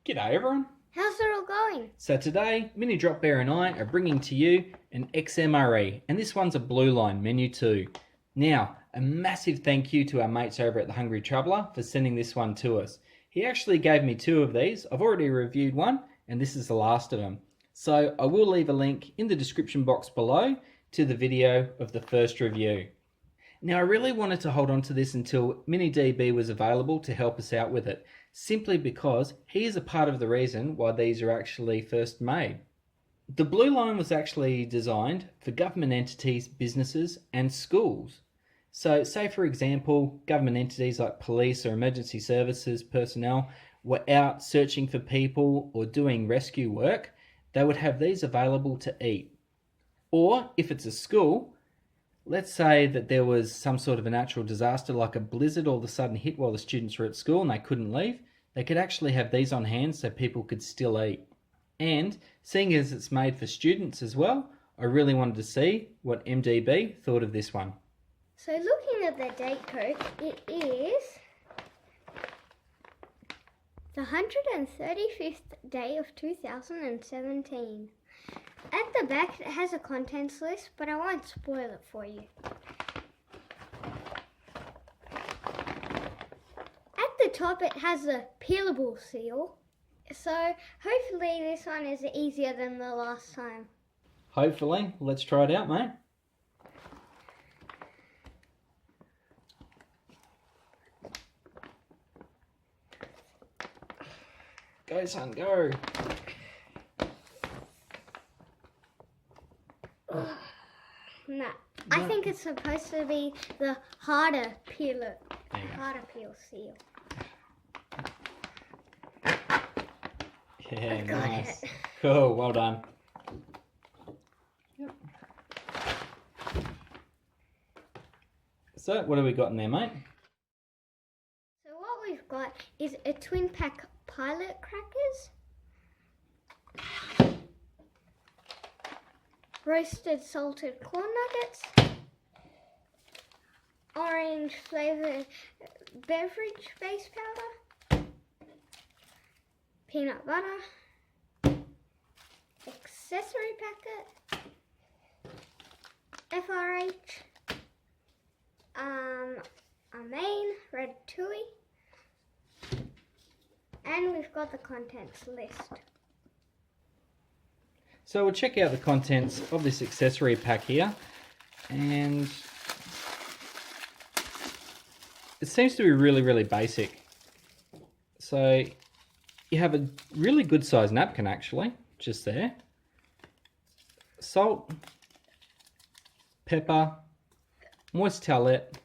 G'day everyone. How's it all going? So today, Mini Dropbear and I are bringing to you an XMRE, and this one's a blue line, menu 2. Now, a massive thank you to our mates over at the Hungry Traveller for sending this one to us. He actually gave me 2 of these. I've already reviewed one, and this is the last of them. So I will leave a link in the description box below to the video of the first review. Now, I really wanted to hold on to this until MiniDB was available to help us out with it, simply because he is a part of the reason why these are actually first made. The blue line was actually designed for government entities, businesses and schools. So say for example, government entities like police or emergency services personnel were out searching for people or doing rescue work, they would have these available to eat. Or if it's a school, let's say that there was some sort of a natural disaster like a blizzard all of a sudden hit while the students were at school and they couldn't leave, they could actually have these on hand so people could still eat. And seeing as it's made for students as well, I really wanted to see what MDB thought of this one. So looking at the date code, it is the 135th day of 2017. At the back it has a contents list, but I won't spoil it for you. At the top it has a peelable seal, so hopefully this one is easier than the last time. Hopefully. Let's try it out, mate. Go son, go. No, I think it's supposed to be the harder peel seal. Yeah, got nice. it. Cool, well done. Yep. So, what have we got in there, mate? So what we've got is a twin pack pilot crackers, roasted salted corn nuggets, orange flavoured beverage base powder, peanut butter, accessory packet, FRH, a main Ratatouilli, and we've got the contents list. So we'll check out the contents of this accessory pack here, and it seems to be really basic. So you have a really good sized napkin actually, just there, salt, pepper, moist towelette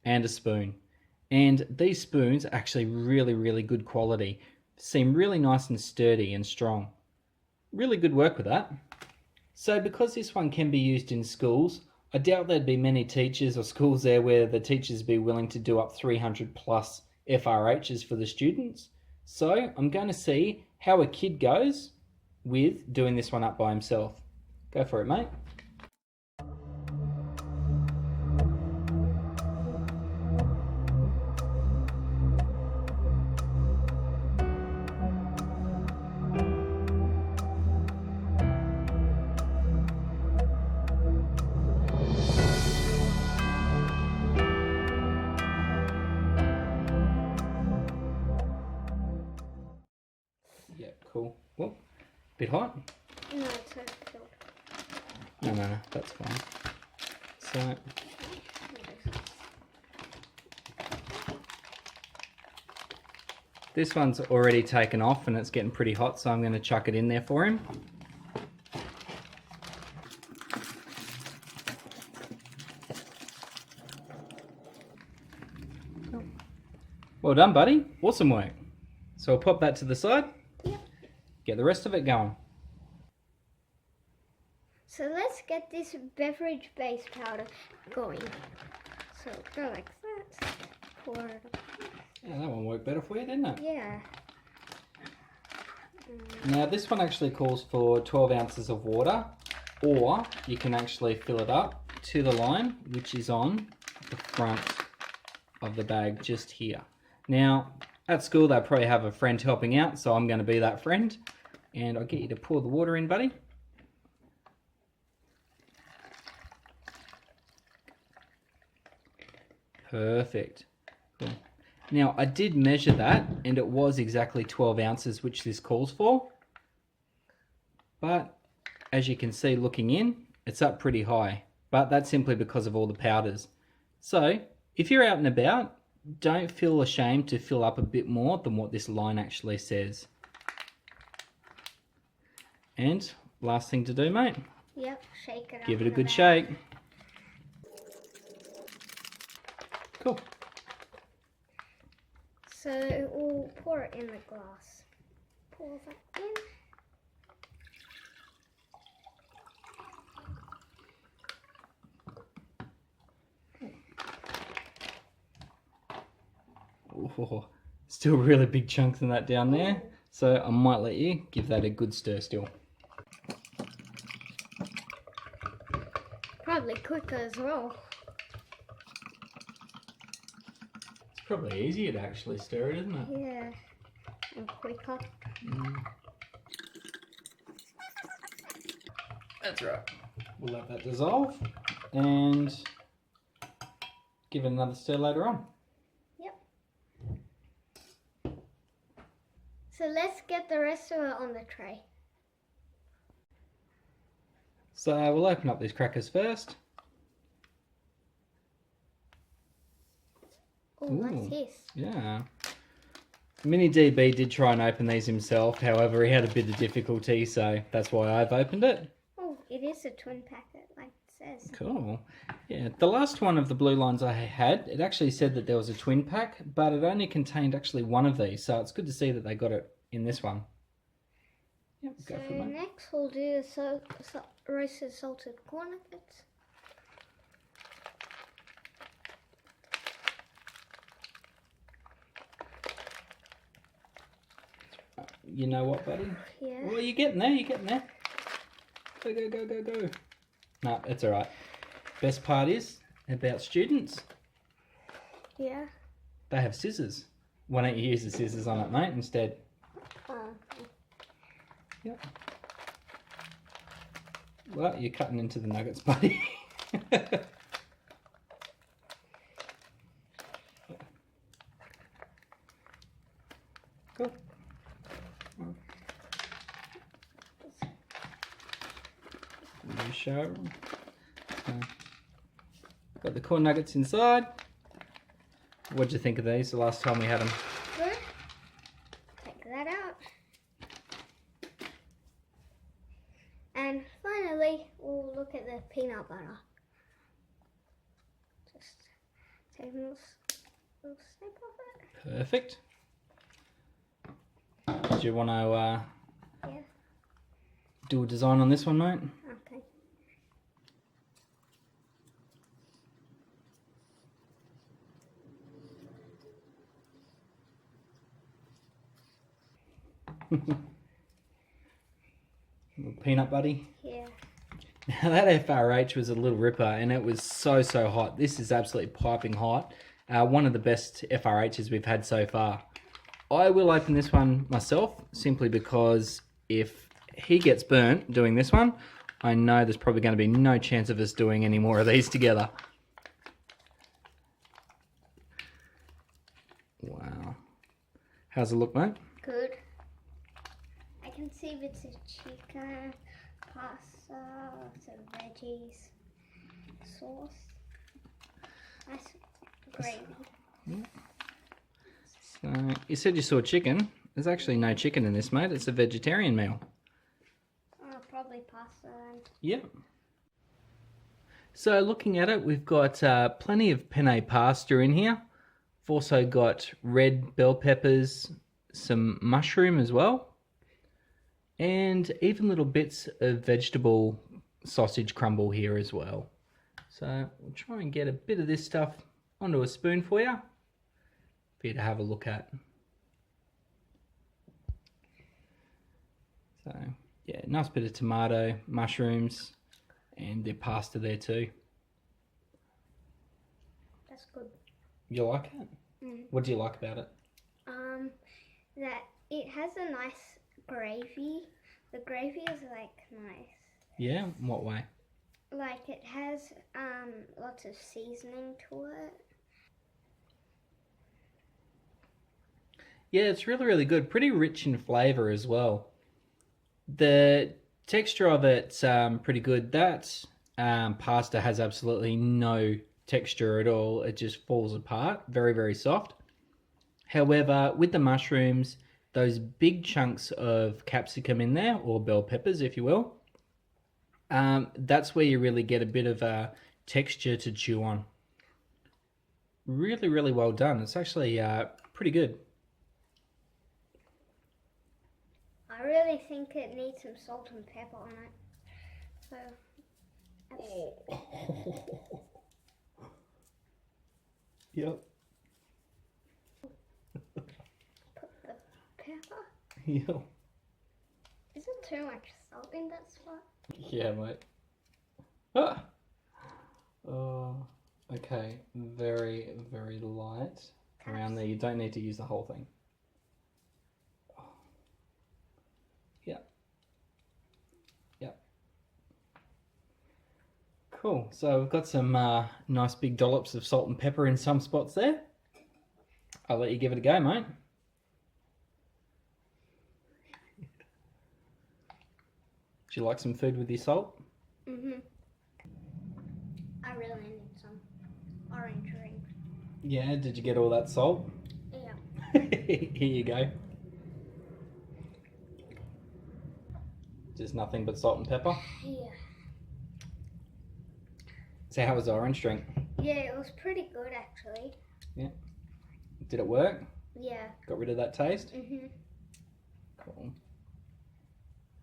and a spoon. And these spoons are actually really good quality, seem really nice and sturdy and strong. Really good work with that. So because this one can be used in schools, I doubt there'd be many teachers or schools there where the teachers be willing to do up 300 plus FRHs for the students. So I'm going to see how a kid goes with doing this one up by himself. Go for it, mate. Yeah, cool. Well, bit hot. No, it's overfilled. No, that's fine. So, this one's already taken off and it's getting pretty hot, so I'm going to chuck it in there for him. Well done, buddy. Awesome work. So I'll pop that to the side. Yep. Get the rest of it going. So let's get this beverage base powder going. So go like that. Pour it up. Yeah, that one worked better for you, didn't it? Yeah. Now this one actually calls for 12 ounces of water, or you can actually fill it up to the line, which is on the front of the bag just here. Now, At school, they'll probably have a friend helping out, so I'm going to be that friend. And I'll get you to pour the water in, buddy. Perfect. Cool. Now, I did measure that, and it was exactly 12 ounces, which this calls for. But, as you can see looking in, it's up pretty high. But that's simply because of all the powders. So, if you're out and about, don't feel ashamed to fill up a bit more than what this line actually says. And, last thing to do, mate. Yep, shake it up. Give it a good shake. Cool. So we'll pour it in the glass. Pour that in. Oh, still really big chunks in that down there. So I might let you give that a good stir still. Probably quicker as well. It's probably easier to actually stir it, isn't it? Yeah, and quicker. That's right. We'll let that dissolve and give it another stir later on. So let's get the rest of it on the tray. So we'll open up these crackers first. Oh, what's this? Yeah. Mini DB did try and open these himself, however he had a bit of difficulty, so that's why I've opened it. Oh, it is a twin packet, like it says. Cool. Yeah, the last one of the blue lines I had, it actually said that there was a twin pack, but it only contained actually one of these, so it's good to see that they got it in this one. Yep, So go for it, mate. next we'll do roasted salted corn nuggets. You know what, buddy? Yeah. Well, you're getting there, you're getting there. Go, go, go, go, go. No, it's alright. Best part is about students. Yeah. They have scissors. Why don't you use the scissors on it, mate, instead? Yep. Well, you're cutting into the nuggets, buddy. Cool. You show. Got the corn nuggets inside. What did you think of these the last time we had them? Good. Take that out. And finally, we'll look at the peanut butter. Just take a little snip off it. Perfect. Do you want to Yeah. do a design on this one, mate? Okay. Little peanut buddy. Yeah. Now that FRH was a little ripper and it was so hot. This is absolutely piping hot. One of the best FRHs we've had so far. I will open this one myself simply because if he gets burnt doing this one, I know there's probably going to be no chance of us doing any more of these together. Wow. How's it look, mate? Good. I can see bits of chicken, pasta, some veggies, sauce. Nice gravy. Yeah. So, you said you saw chicken. There's actually no chicken in this, mate. It's a vegetarian meal. Probably pasta then. Yep. So looking at it, we've got plenty of penne pasta in here. We've also got red bell peppers, some mushroom as well, and even little bits of vegetable sausage crumble here as well. So we'll try and get a bit of this stuff onto a spoon for you to have a look at. So yeah, nice bit of tomato, mushrooms, and the pasta there too. That's good. You like it? Mm. What do you like about it? that it has a nice gravy. The gravy is like nice. Yeah, in what way? Like it has lots of seasoning to it. Yeah, it's really, really good. Pretty rich in flavour as well. The texture of it's pretty good. That pasta has absolutely no texture at all. It just falls apart. Very, very soft. However, with the mushrooms, those big chunks of capsicum in there, or bell peppers, if you will, that's where you really get a bit of a texture to chew on. Really, really well done. It's actually pretty good. I really think it needs some salt and pepper on it. So, Yep. put the pepper. Yep. Isn't too much salt in that spot? Yeah, mate. Ah! Oh, okay. Very, very light around there. You don't need to use the whole thing. Yeah. Yep. Cool. So we've got some nice big dollops of salt and pepper in some spots there. I'll let you give it a go, mate. Do you like some food with your salt? I really need some orange ring. Yeah, did you get all that salt? Yeah. Here you go. Just nothing but salt and pepper. Yeah. So how was the orange drink? Yeah, it was pretty good actually. Did it work? Yeah. Got rid of that taste? Mhm. Cool.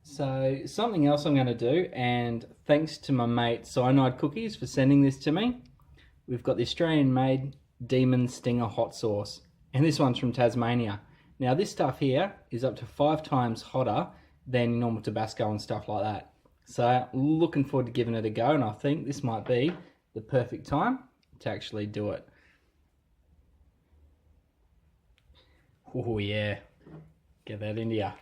So something else I'm going to do, and thanks to my mate Cyanide Cookies for sending this to me, we've got the Australian-made Demon Stinger hot sauce. And this one's from Tasmania. Now this stuff here is up to 5 times hotter than normal Tabasco and stuff like that. So looking forward to giving it a go, and I think this might be the perfect time to actually do it. Oh yeah, get that into ya.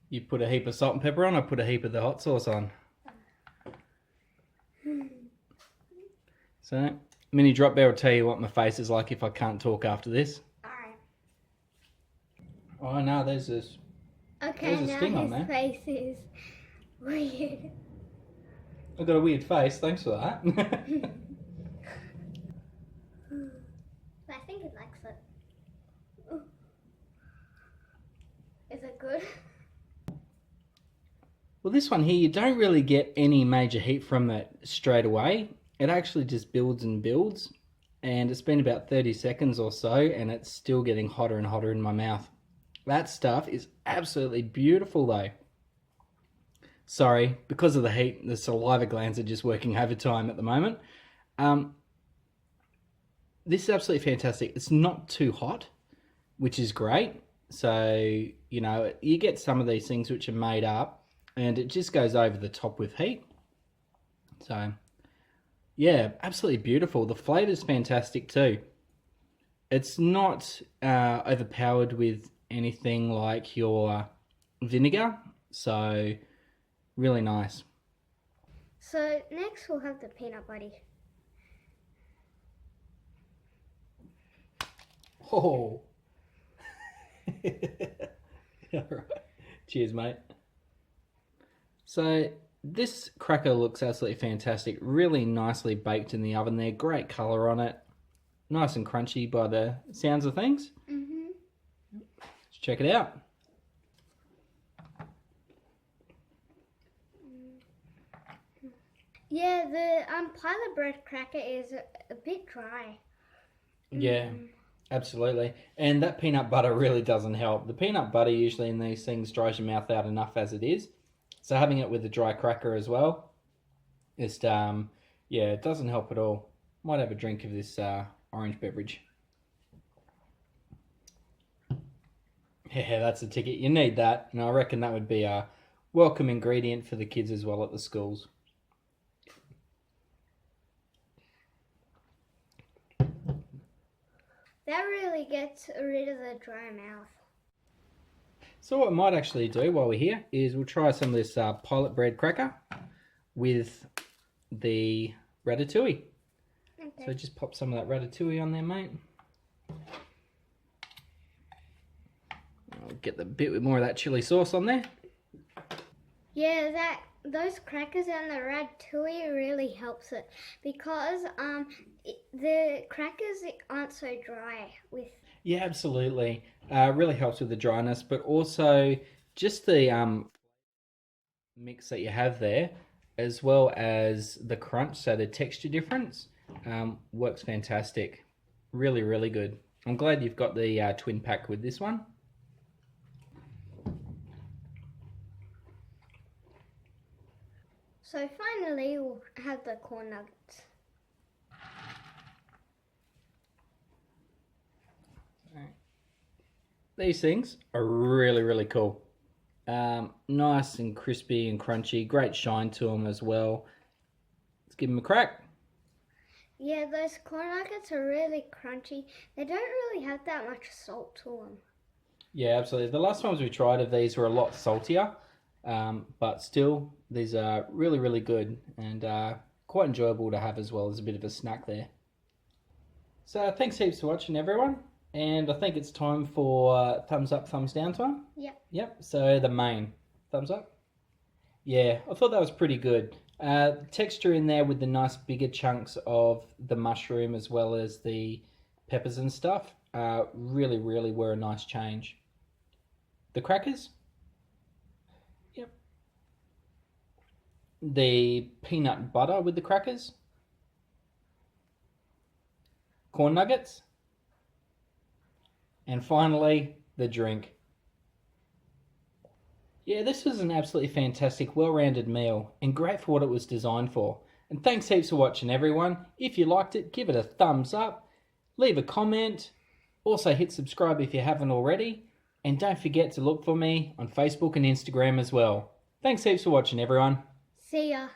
You put a heap of salt and pepper on, I put a heap of the hot sauce on. So, Mini Dropbear will tell you what my face is like if I can't talk after this. Alright. Oh no, there's this. Okay, There's a now sting on his there. face is weird. I've got a weird face, thanks for that. I think it likes it. Ooh. Is it good? Well, this one here, you don't really get any major heat from it straight away. It actually just builds and builds. And it's been about 30 seconds or so, and it's still getting hotter and hotter in my mouth. That stuff is absolutely beautiful though. Sorry, because of the heat, the saliva glands are just working overtime at the moment. This is absolutely fantastic. It's not too hot, which is great. So, you know, you get some of these things which are made up and it just goes over the top with heat. So, yeah, absolutely beautiful. The flavour's fantastic too. It's not overpowered with anything like your vinegar, so really nice. So next we'll have the peanut buddy. Oh. All right. Cheers, mate. So this cracker looks absolutely fantastic. Really nicely baked in the oven there. Great colour on it. Nice and crunchy by the sounds of things. Let's check it out. Yeah, the pilot bread cracker is a bit dry. Yeah, absolutely. And that peanut butter really doesn't help. The peanut butter usually in these things dries your mouth out enough as it is. So having it with the dry cracker as well, just, yeah, it doesn't help at all. Might have a drink of this orange beverage. Yeah, that's the ticket. You need that. And I reckon that would be a welcome ingredient for the kids as well at the schools. That really gets rid of the dry mouth. So what I might actually do while we're here is we'll try some of this pilot bread cracker with the ratatouille. Okay. So just pop some of that ratatouille on there, mate. I'll get the bit with more of that chili sauce on there. Yeah, those crackers and the ratatouille really helps it because the crackers aren't so dry with. Yeah, absolutely. Really helps with the dryness, but also just the mix that you have there, as well as the crunch, so the texture difference works fantastic. Really, really good. I'm glad you've got the twin pack with this one. So finally, we'll have the corn nuggets. These things are really, really cool. Nice and crispy and crunchy. Great shine to them as well. Let's give them a crack. Yeah, those corn nuggets are really crunchy. They don't really have that much salt to them. Yeah, absolutely. The last ones we tried of these were a lot saltier, but still, these are really, really good and quite enjoyable to have as well as a bit of a snack there. So thanks heaps for watching, everyone. And I think it's time for thumbs up, thumbs down time. Yep. Yep, so the main. Thumbs up? Yeah, I thought that was pretty good. Texture in there with the nice bigger chunks of the mushroom as well as the peppers and stuff really, really were a nice change. The crackers? Yep. The peanut butter with the crackers? Corn nuggets? And finally, the drink. Yeah, this was an absolutely fantastic, well-rounded meal and great for what it was designed for. And thanks heaps for watching, everyone. If you liked it, give it a thumbs up, leave a comment, also hit subscribe if you haven't already, and don't forget to look for me on Facebook and Instagram as well. Thanks heaps for watching, everyone. See ya.